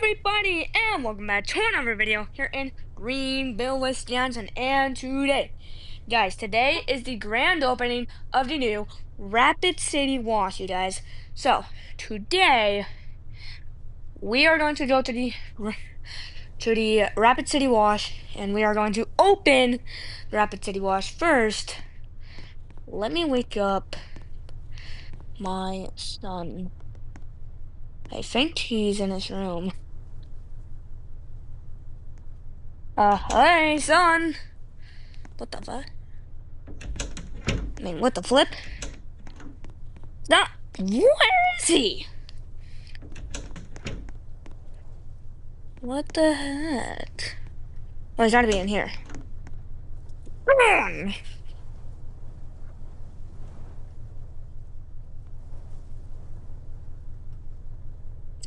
everybody, and welcome back to another video here in Greenville, Wisconsin. And today is the grand opening of the new Rapid City Wash, you guys. So, today, we are going to go to the Rapid City Wash, and we are going to open the Rapid City Wash first. Let me wake up my son. I think he's in his room. Hey, son! What the fuck? I mean, what the flip? Not. Where is he? What the heck? Oh, he's gotta be in here. Come on!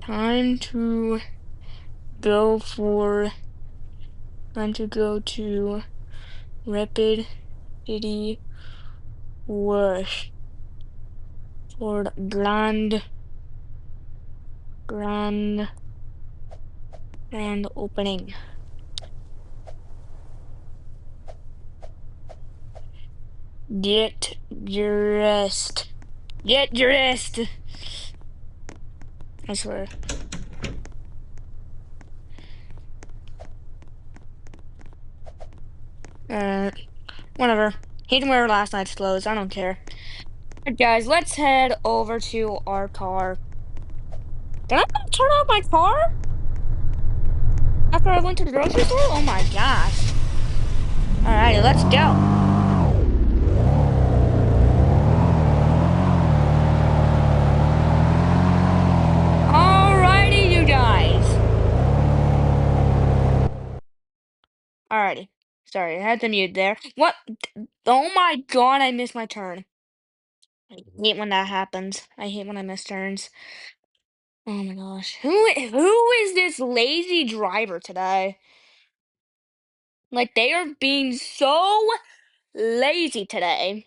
Time to go for. Time to go to Rapid City Wash for the grand opening. Get dressed. Get dressed. I swear. Whatever. He can wear last night's clothes. I don't care. Alright, guys, let's head over to our car. Did I not turn off my car? After I went to the grocery store? Oh my gosh. Alrighty, let's go. Alrighty, you guys. Alrighty. Sorry, I had to mute there. What? Oh my god, I missed my turn. I hate when that happens. I hate when I miss turns. Oh my gosh. Who is this lazy driver today? Like, they are being so lazy today.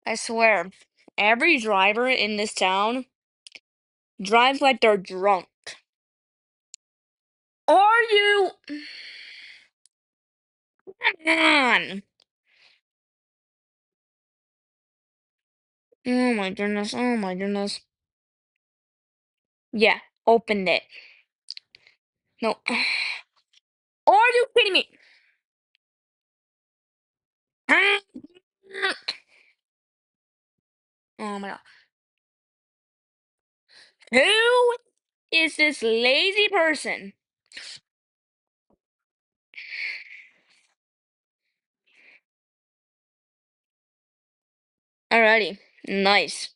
I swear. Every driver in this town drives like they're drunk. Are you? Come on. Oh my goodness. Oh my goodness. Yeah, opened it. No. Are you kidding me? Oh my god. Who is this lazy person? Alrighty. Nice.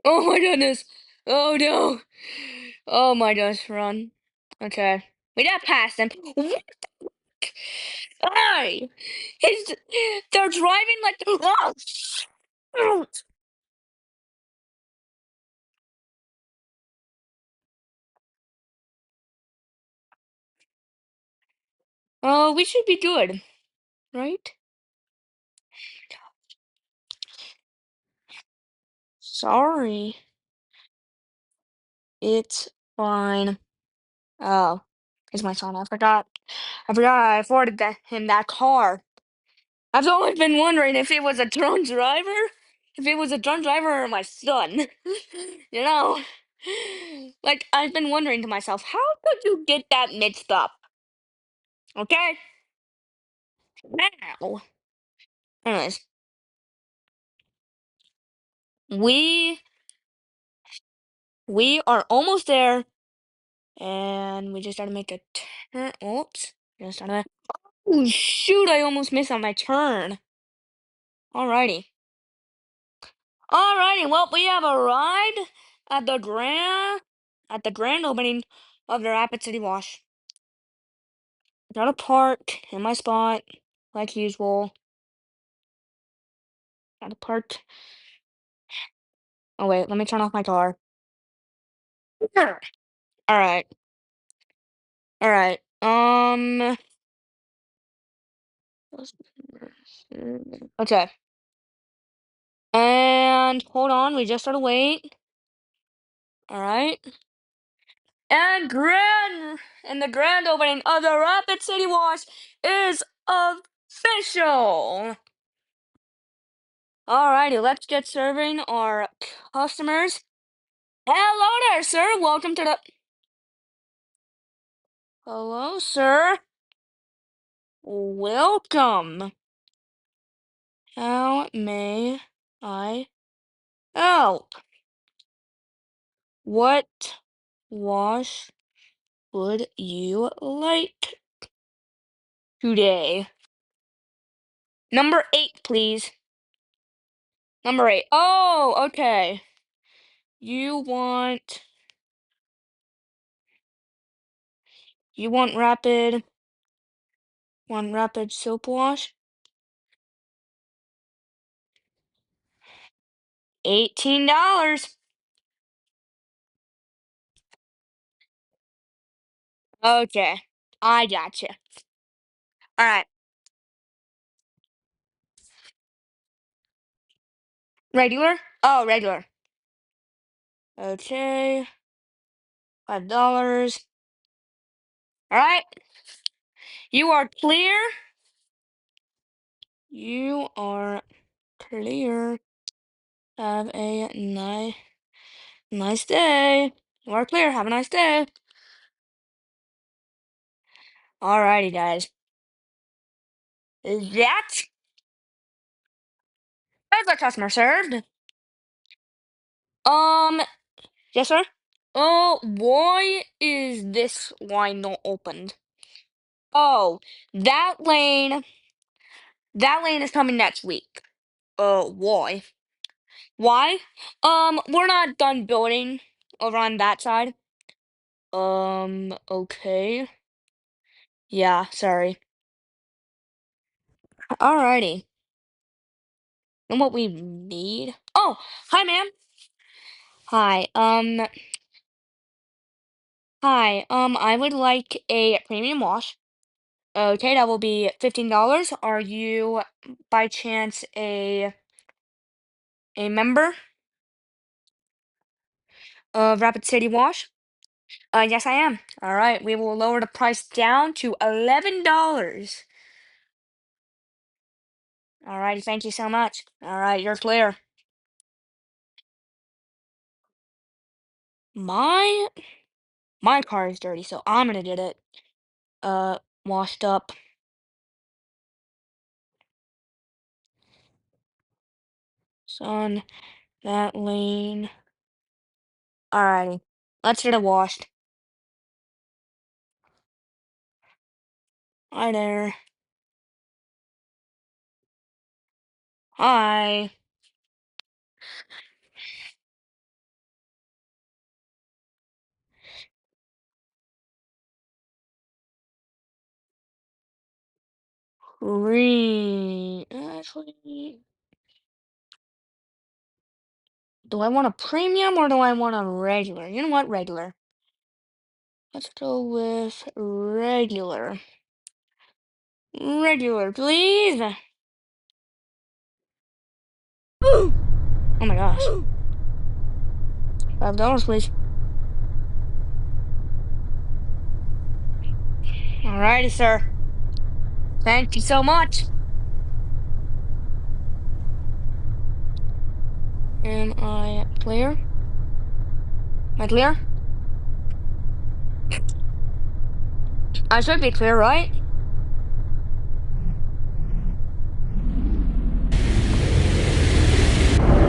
Oh my goodness. Oh no. Oh my gosh, run. Okay. We got past him. What? Hey! His, they're driving like. Oh, oh, we should be good, right? Sorry. It's fine. Oh, it's my son. I forgot. I afforded him that car. I've always been wondering if it was a drunk driver, or my son. You know, like I've been wondering to myself, how could you get that mixed up? Okay, now, anyways, we we are almost there, and we just gotta make a turn. Oops, just gotta. Oh shoot! I almost missed on my turn. Alrighty. Alrighty, well, we have arrived at the grand opening of the Rapid City Wash. Gotta park in my spot, like usual. Gotta park. Oh wait, let me turn off my car. Sure. Alright, alright. Okay. And hold on, we just gotta wait. All right. And the grand opening of the Rapid City Wash is official. Alrighty, let's get serving our customers. Hello there, sir. Welcome to the. Hello, sir. Welcome. How may I help? What wash would you like today? Number 8, please. Number 8. Oh, okay. You want you want rapid soap wash? $18. Okay. I gotcha. All right. Regular? Oh, regular. Okay. $5. All right. You are clear. You are clear. Have a nice day. You are clear. Have a nice day. Alrighty, guys. That's our customer served. Um, yes, sir. Why is this line not opened? Oh, that lane. That lane is coming next week. Why? Why? We're not done building over on that side. Okay. Yeah, sorry. Alrighty. And what we need? Oh, hi, ma'am. Hi. Hi. I would like a premium wash. Okay, that will be $15. Are you by chance a member of Rapid City Wash? Yes, I am. All right, we will lower the price down to $11. All righty, thank you so much. All right, you're clear. My my car is dirty, so I'm gonna get it washed up. Son, that lane. Alrighty, let's get it washed. Hi there. Hi. Actually, do I want a premium or do I want a regular? You know what, regular. Let's go with regular. Regular, please. Oh my gosh. $5, please. Alrighty, sir. Thank you so much. Am I clear? Am I clear? I should be clear, right?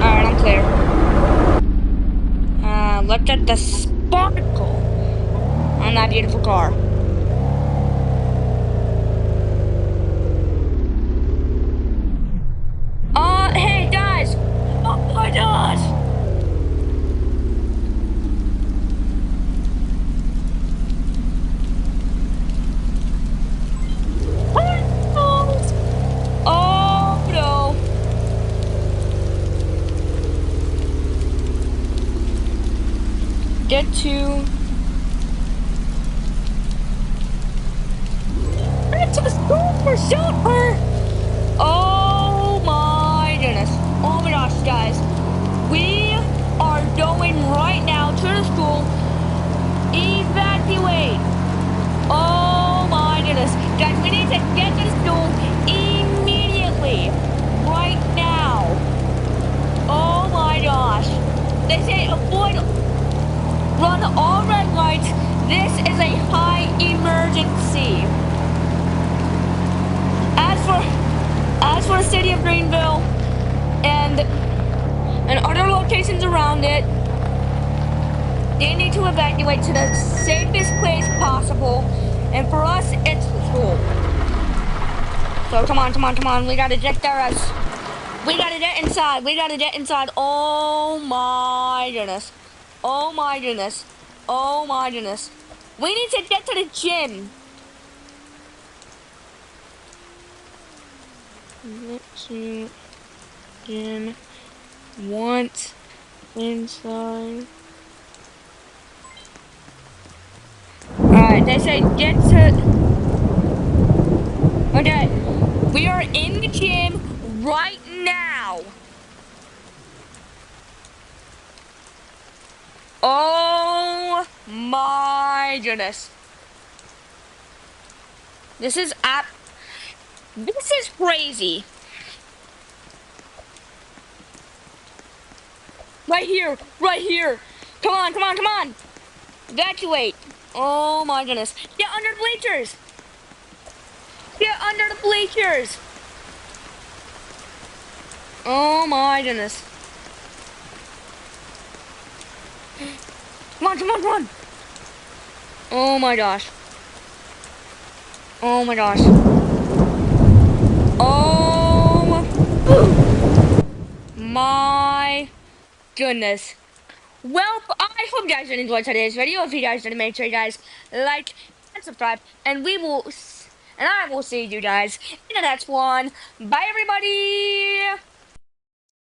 Alright, I'm clear. Look at the sparkle on that beautiful car. Hey guys! Oh my gosh! Oh no! Get to. It's a super super! Oh my goodness! Oh my gosh, guys! We are going right now to the They say avoid, run all red lights. This is a high emergency. As for the city of Greenville and other locations around it, they need to evacuate to the safest place possible. And for us, it's the school. So come on. We gotta get there as we gotta get inside. We gotta get inside. Oh my goodness. Oh my goodness. Oh my goodness. We need to get to the gym. Let's see. Gym. Want inside. Alright, they say get to. Okay. We are in the gym right now. Oh my goodness. This is crazy. Right here. Come on. Evacuate. Oh my goodness. Get under the bleachers. Get under the bleachers. Oh my goodness. Come on. Oh my gosh. Oh my gosh. Oh my goodness. Well, I hope you guys did enjoy today's video. If you guys did, make sure you guys like and subscribe, and I will see you guys in the next one. Bye, everybody.